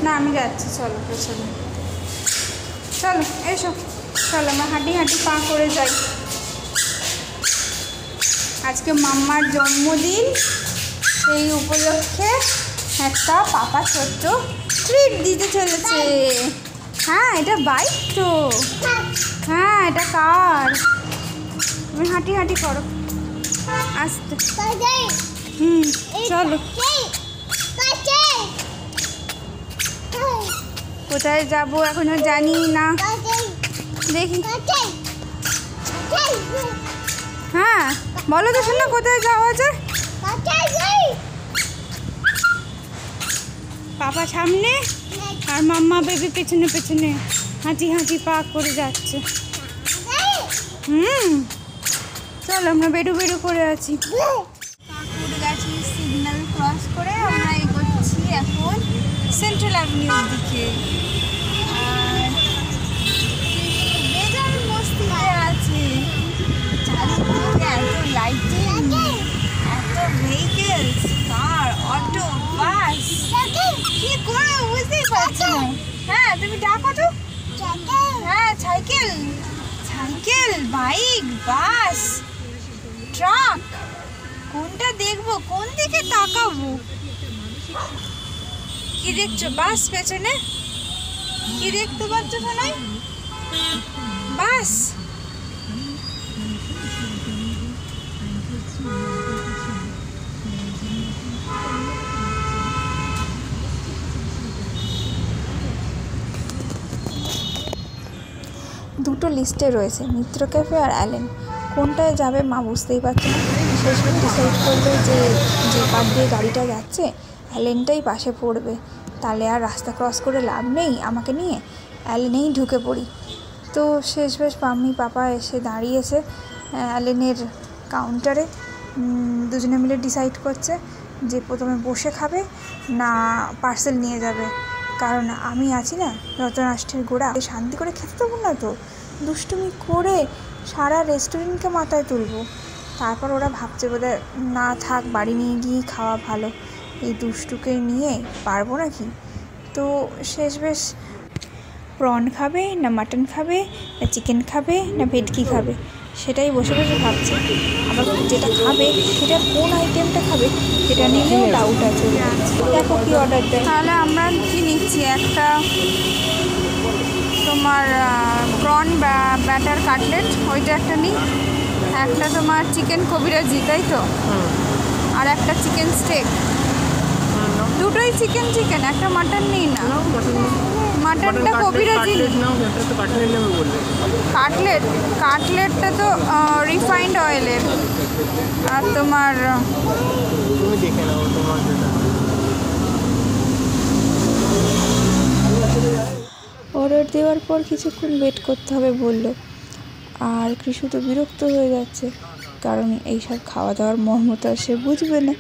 না আমি যাচ্ছি, চলো পেছনে চলো, এসো চলো, আমরা হাঁটি হাঁটি পা করে যাই। আজকে মাম্মার জন্মদিন, সেই উপলক্ষে একটা পাপা ছোট্ট ট্রিট দিতে চলেছে। হ্যাঁ এটা বাইক তো, হ্যাঁ এটা কার। তুমি হাঁটি হাঁটি করো আসতে। চলো, কোথায় যাবো এখনো জানি না, দেখি। হ্যাঁ বলো তো শোনো, কোথায় যাওয়া যায়? পাপা সামনে আর মাম্মা বেবি পেছনে পেছনে হাঁটি হাঁটি পা করে যাচ্ছে। চলো আমরা বেরু বেরু করে আছি, গেছি সিগন্যাল ক্রস করে আমরা এগোচ্ছি এখন সেন্ট্রাল অ্যাভিনিউর দিকে। আর বেজান মস্তিতে আছে, চারিদিকে এত লাইটিং, এত ভেহিকেলস, কার, অটো, বাস, কি করে বুঝতেই পারছি না। হ্যাঁ তুমি ডাকো তো। হ্যাঁ সাইকেল, সাইকেল, বাইক, বাস, ট্রাক, কোনটা দেখবো, কোন দিকে তাকাবো? কি দেখছো? বাস পেছনে কি দেখতে পাচ্ছ শোনাই? বাস। দুটো লিস্টে রয়েছে, মিত্র ক্যাফে আর অ্যালেন। কোনটায় যাবে মা বুঝতেই পারছে না। শেষমেশ ডিসাইড করবে যে যে পার দিয়ে গাড়িটা যাচ্ছে অ্যালেনটাই পাশে পড়বে, তাহলে আর রাস্তা ক্রস করে লাভ নেই আমাকে নিয়ে, অ্যালেনেই ঢুকে পড়ি। তো শেষমেশ মাম্মি পাপা এসে দাঁড়িয়েছে অ্যালেনের কাউন্টারে। দুজনে মিলে ডিসাইড করছে যে প্রথমে বসে খাবে না পার্সেল নিয়ে যাবে, কারণ আমি আছি না রতনাষ্টের গোড়া, শান্তি করে খেতে দেবো না তো, দুষ্টুমি করে সারা রেস্টুরেন্টকে মাথায় তুলবো। তারপর ওরা ভাবছে বোধহয় না থাক, বাড়ি নিয়ে গিয়েই খাওয়া ভালো, এই দুষ্টুকে নিয়ে পারবো নাকি। তো শেষমেশ প্রন খাবে না মাটন খাবে না চিকেন খাবে না ভেটকি খাবে সেটাই বসে বসে ভাবছে। আবার যেটা খাবে সেটা কোন আইটেমটা খাবে সেটা নিয়েও ডাউট আছে। দেখো কি অর্ডার দেয়। তাহলে আমরা কি নিচ্ছি? একটা তোমার প্রন ব্যাটার কাটলেট, ওইটা একটা নিই। একটা তোমার চিকেন কবিরাজি, তাই তো? আর একটা চিকেন স্টেক। দুটোই চিকেন চিকেন, একটা মাটন নিই না? মাটনটা কবিরাজি। কাটলেট, কাটলেটটা তো রিফাইন্ড অয়েলের, আর তোমার অর্ডার দেওয়ার পর কিছুক্ষণ ওয়েট করতে হবে বললো। আর কৃষু তো বিরক্ত হয়ে যাচ্ছে, কারণ এইসব খাওয়া দাওয়ার মর্মতা সে বুঝবে না।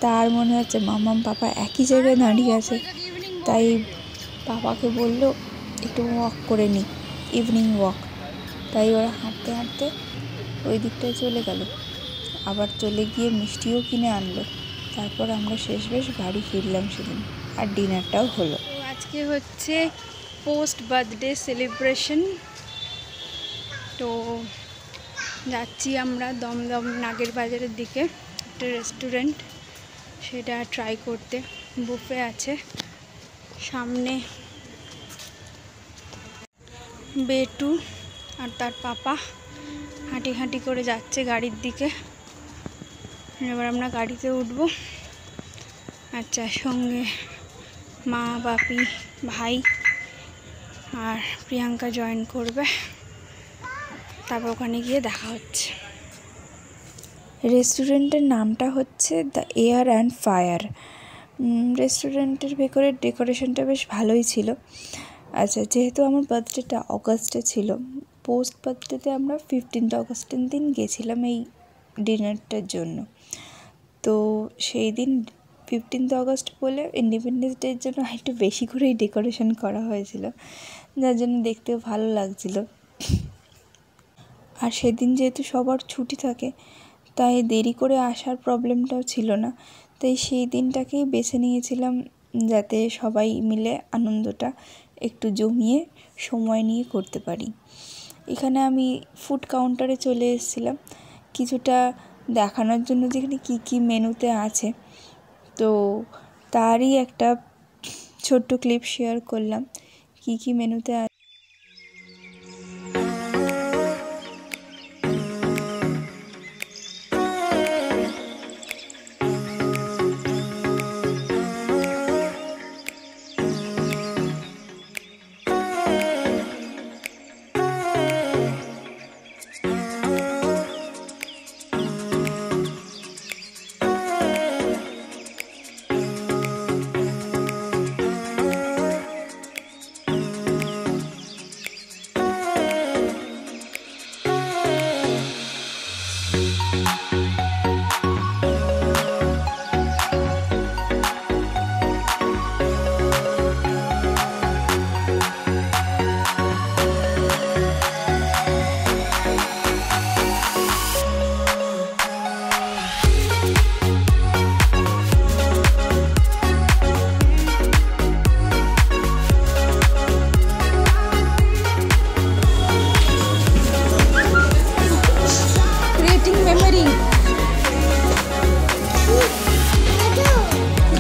তার মনে হচ্ছে মাম্মাম পাপা একই জায়গায় দাঁড়িয়ে আছে, তাই পাপাকে বললো একটু ওয়াক করে নিই, ইভিনিং ওয়াক। তাই ওরা হাঁটতে হাঁটতে ওই দিকটায় চলে গেল, আবার চলে গিয়ে মিষ্টিও কিনে আনলো। তারপর আমরা শেষমেশ বাড়ি ফিরলাম সেদিন, আর ডিনারটাও হলো। আজকে হচ্ছে পোস্ট বার্থডে সেলিব্রেশন, তো যাচ্ছি আমরা দমদম নাগের বাজারের দিকে একটা রেস্টুরেন্ট, সেটা ট্রাই করতে। বুফে আছে সামনে। বেটু আর তার পাপা হাঁটি হাঁটি করে যাচ্ছে গাড়ির দিকে। এবার আমরা গাড়িতে উঠব। আচ্ছা, সঙ্গে মা, বাপি, ভাই আর প্রিয়াঙ্কা জয়েন করবে। তারপর ওখানে গিয়ে দেখা হচ্ছে। রেস্টুরেন্টের নামটা হচ্ছে দ্য এয়ার অ্যান্ড ফায়ার। রেস্টুরেন্টের ভেতরের ডেকোরেশনটা বেশ ভালোই ছিল। আচ্ছা, যেহেতু আমার বার্থডেটা অগাস্টে ছিল, পোস্ট বার্থডেতে আমরা 15 অগস্টের দিন গেছিলাম এই ডিনারটার জন্য। তো সেই দিন 15 অগস্ট বলে ইন্ডিপেন্ডেন্স ডের জন্য একটু বেশি করেই ডেকোরেশন করা হয়েছিল, যার জন্য দেখতেও ভালো লাগছিল। আর সেদিন যেহেতু সবার ছুটি থাকে, তাই দেরি করে আসার প্রবলেমটাও ছিল না, তাই সেই দিনটাকেই বেছে নিয়েছিলাম যাতে সবাই মিলে আনন্দটা একটু জমিয়ে সময় নিয়ে করতে পারি। এখানে আমি ফুড কাউন্টারে চলে এসেছিলাম কিছুটা দেখানোর জন্য যেখানে কী কী মেনুতে আছে, তো তারই একটা ছোট্ট ক্লিপ শেয়ার করলাম কী কী মেনুতে আছে।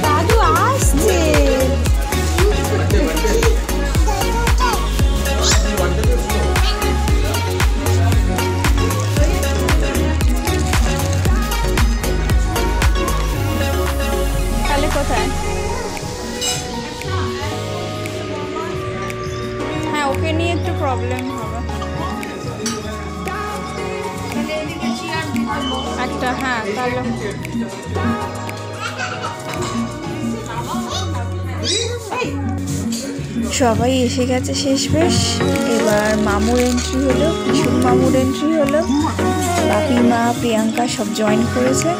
দাদু আসছে। তাহলে কোথায়? হ্যাঁ, ওকে নিয়ে একটু প্রবলেম হবে একটা। হ্যাঁ, তাহলে সবাই এসে গেছে শেষমেশ। এবার মামুর এন্ট্রি হলো, কিশোর মামুর এন্ট্রি হলো, বাপি মা প্রিয়াঙ্কা সব জয়েন করেছে।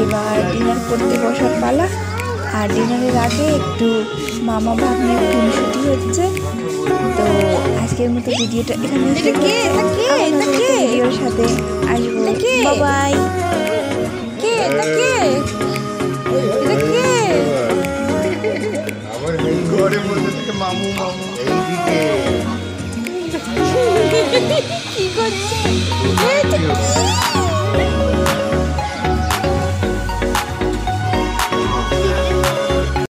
এবার ডিনার করতে বসার পালা। আর ডিনারের আগে একটু মামা ভাগ্নের খুনসুটি হচ্ছে। তো আজকের মতো ভিডিওটা এখানে ভিডিওর সাথে আসবো। বাই।